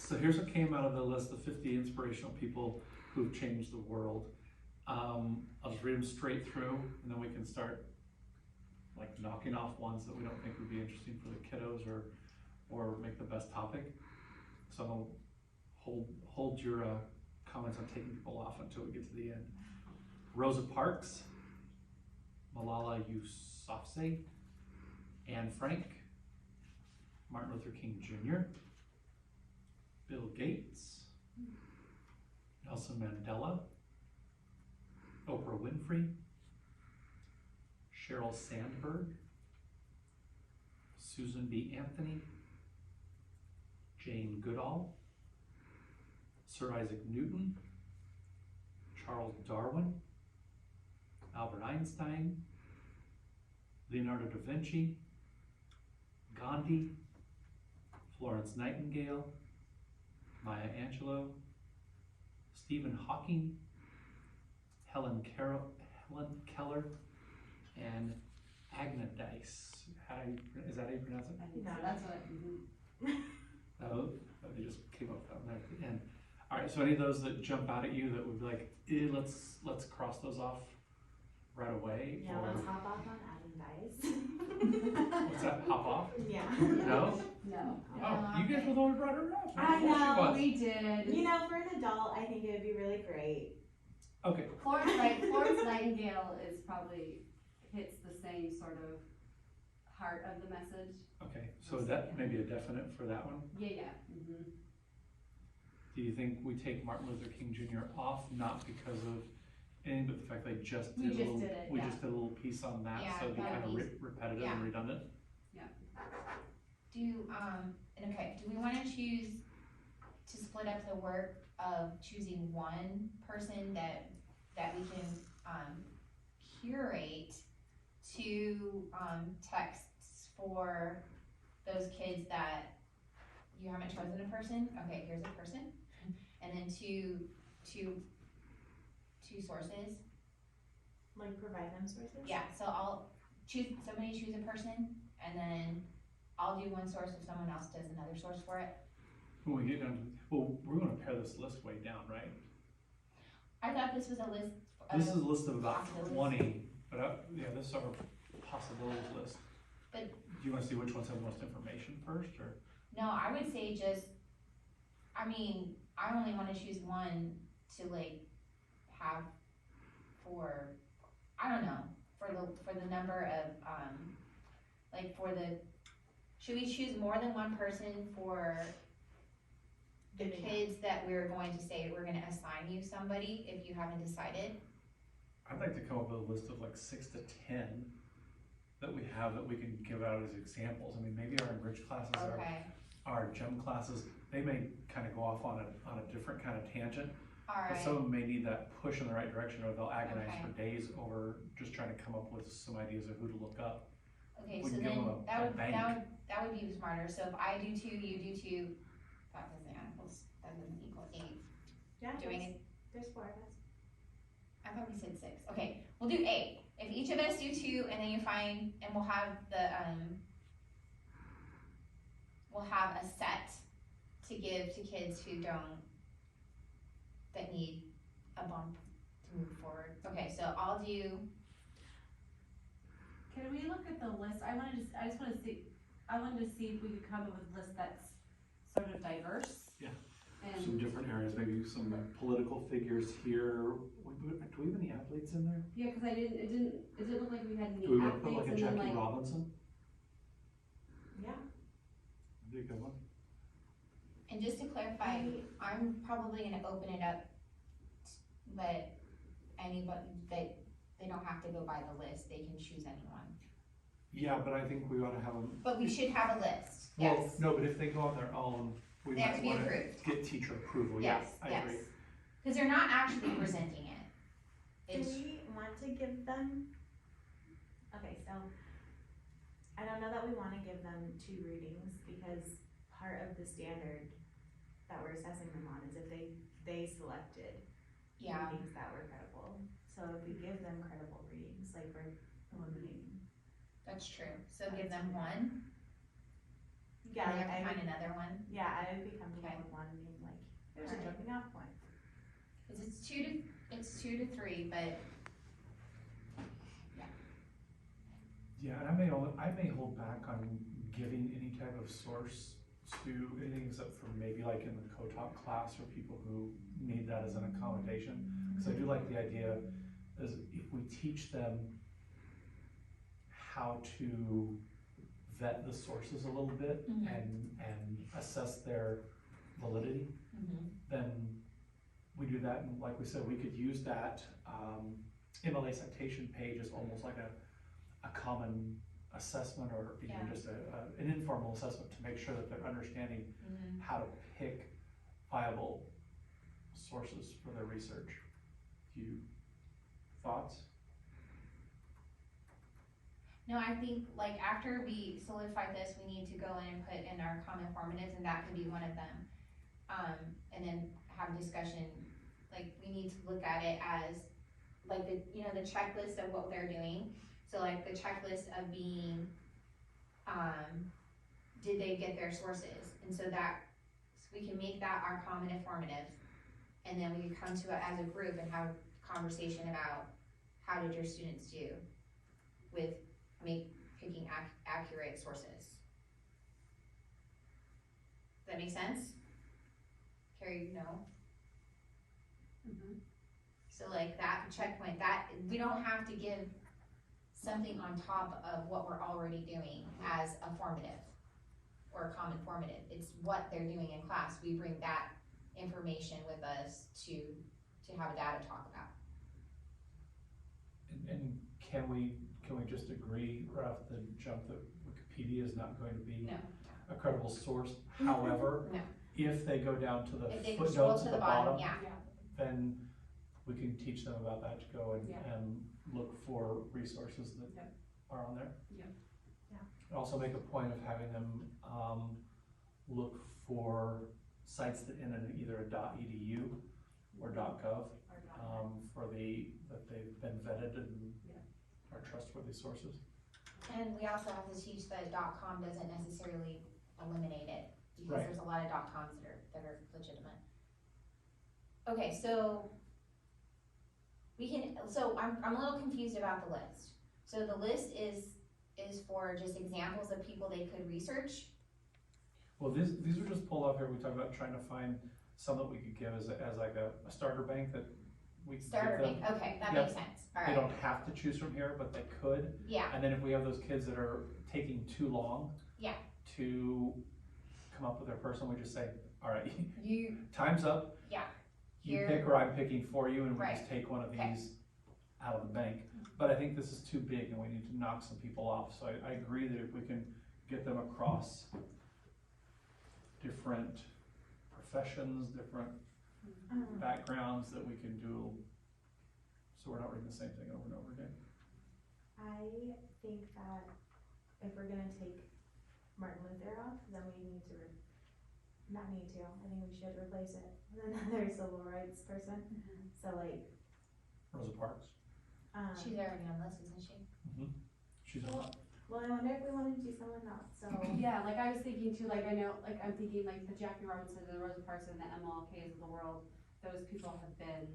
So here's what came out of the list of 50 inspirational people who've changed the world. I'll just read them straight through, and then we can start like knocking off ones that we don't think would be interesting for the kiddos or make the best topic. So hold your comments on taking people off until we get to the end. Rosa Parks, Malala Yousafzai, Anne Frank, Martin Luther King Jr., Bill Gates, Nelson Mandela, Oprah Winfrey, Sheryl Sandberg, Susan B. Anthony, Jane Goodall, Sir Isaac Newton, Charles Darwin, Albert Einstein, Leonardo da Vinci, Gandhi, Florence Nightingale, Maya Angelou, Stephen Hawking, Helen Keller, and Agna Dice. Is that how you pronounce it? No, that's what. Oh, they just came up on that at the end. All right, so any of those that jump out at you that would be like, let's cross those off right away? Yeah, or let's hop off on adding dice. what's that? Hop off? Yeah. No? No. Oh, you guys were the one who brought her up. I She know, was. We did. You know, for an adult, I think it would be really great. Okay. Florence Nightingale is probably hits the same sort of heart of the message. Okay, so that may be a definite for that one. Yeah. Mm-hmm. Do you think we take Martin Luther King Jr. off, not because of anything, but the fact they just did We just did it, we yeah. just did a little piece on that, Yeah, so it'd be that'd kind of be- repetitive yeah. and redundant? Do we wanna choose to split up the work of choosing one person that we can, curate to, texts for those kids that you haven't chosen a person? Okay, here's a person, and then two sources. Like provide them sources? Yeah, so somebody choose a person, and then I'll do one source if someone else does another source for it. When we get down to, well, we're gonna pare this list way down, right? I thought this was a list. This is a list of about possibilities. 20, but yeah, this is our possibilities list. But- Do you wanna see which ones have the most information first, or? No, I would say I only wanna choose one to like have for, I don't know, for the number of, should we choose more than one person for the kids that we're going to say, we're gonna assign you somebody if you haven't decided? I'd like to come up with a list of like 6 to 10 that we have that we can give out as examples. I mean, maybe our enriched classes, Okay, our gem classes, they may kind of go off on a different kind of tangent. But alright, some of them may need that push in the right direction, or they'll agonize Okay. for days over just trying to come up with some ideas of who to look up. okay, we so can give then, them a that would be smarter, so if I do 2, you do 2, that doesn't equal 8. Yeah, Doing it, there's 4 of us. I thought we said 6, okay, we'll do 8. If each of us do 2, and then you find, and we'll have a set to give to kids that need a bump to move forward. Okay, so I'll do, Can we look at the list? I wanted to see if we could come up with a list that's sort of diverse. Yeah. And Some different areas, maybe some political figures here. Do we have any athletes in there? yeah, cause it didn't look like we had any Do we want to put athletes like a and then Jackie like, Robinson? Yeah. That'd be a good one. and just to clarify, I'm probably gonna open it up, but anybody, that they don't have to go by the list, they can choose anyone. Yeah, but I think we ought to have them. But we should have a list, Well, yes, no, but if they go on their own, we they have might to be want to approved, get teacher approval. Yeah, yes, I yes. agree. Cause they're not actually presenting it. Do It's, we want to give them, okay, so, I don't know that we wanna give them 2 readings, because part of the standard that we're assessing them on is if they selected yeah, readings that were credible. So if we give them credible readings, like we're eliminating. that's true, so give them one, Yeah, we like have to I find would, another one. yeah, I would be comfortable Okay. with one being like, there's a Alright. jumping off point. Cause it's two to three, but Yeah, and I may hold back on giving any type of source to anything except for maybe like in the co-talk class or people who need that as an accommodation. Cause I do like the idea is if we teach them how to vet the sources a little bit Mhm. and assess their validity, then we do that, and like we said, we could use that, MLA citation page as almost like a common assessment or even Yeah. just an informal assessment to make sure that they're understanding how to pick viable sources for their research. Thoughts? No, I think like after we solidify this, we need to go in and put in our common formatives, and that could be one of them. And then have discussion, like we need to look at it as like the, you know, the checklist of what they're doing. So like the checklist of being, did they get their sources? And so that, so we can make that our common informative. And then we can come to it as a group and have a conversation about how did your students do with picking accurate sources. Does that make sense? Carrie, no? So like that checkpoint, that, we don't have to give something on top of what we're already doing as a formative or a common formative. It's what they're doing in class. We bring that information with us to have a data talk about. And can we just agree right off the jump that Wikipedia is not going to be No. a credible source? However, No. if they go down to the If they scroll footnotes to at the the bottom, bottom, yeah. then we can teach them about that to go Yeah. and look for resources that Yep. are on there. Yep. Yeah. And also make a point of having them, look for sites that end in either a .edu or .gov, that they've been vetted and Yeah. are trustworthy sources. And we also have to teach that .com doesn't necessarily eliminate it, because Right. there's a lot of .coms that are legitimate. Okay, so I'm a little confused about the list. So the list is for just examples of people they could research. Well, these are just pulled off here. We talked about trying to find some that we could give as like a starter bank that we could Starter give them. bank, okay, that Yep. makes sense, They alright, don't have to choose from here, but they could. yeah, And then if we have those kids that are taking too long Yeah. to come up with their person, we just say, all right, you, time's up. Yeah. You Here. pick or I'm picking for you, and we Right. just take one of Okay. these out of the bank. But I think this is too big and we need to knock some people off. So I agree that if we can get them across different professions, different backgrounds, that we can do, so we're not reading the same thing over and over again. I think that if we're gonna take Martin Luther off, then we need to, I think we should replace it with another civil rights person. So like, Rosa Parks. she's already on this, isn't she? She's a lot. well, I wonder if we wanna do someone else, so. Yeah, like I was thinking too, like I know, like I'm thinking like the Jackie Robinson and the Rosa Parks and the MLKs of the world, those people have been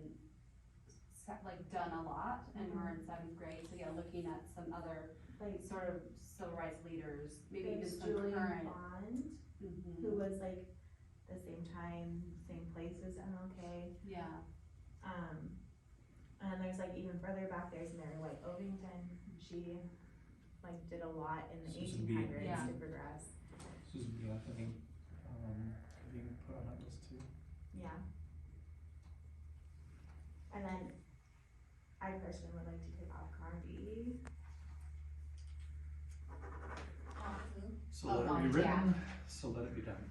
done a lot and we're in 7th grade, so yeah, looking at some other Like, sort of civil rights leaders, maybe even there's some Julian current. Bond, who was like the same time, same place as MLK. Yeah, And then there's like even further back, there's Mary White Ovington. She like did a lot in the Susan B. 1800s Yeah. to progress. Susan B. Anthony, could even put on that list too. Yeah. And then I personally would like to take off Carnegie. So Oh, let it one, be yeah. written, so let it be done.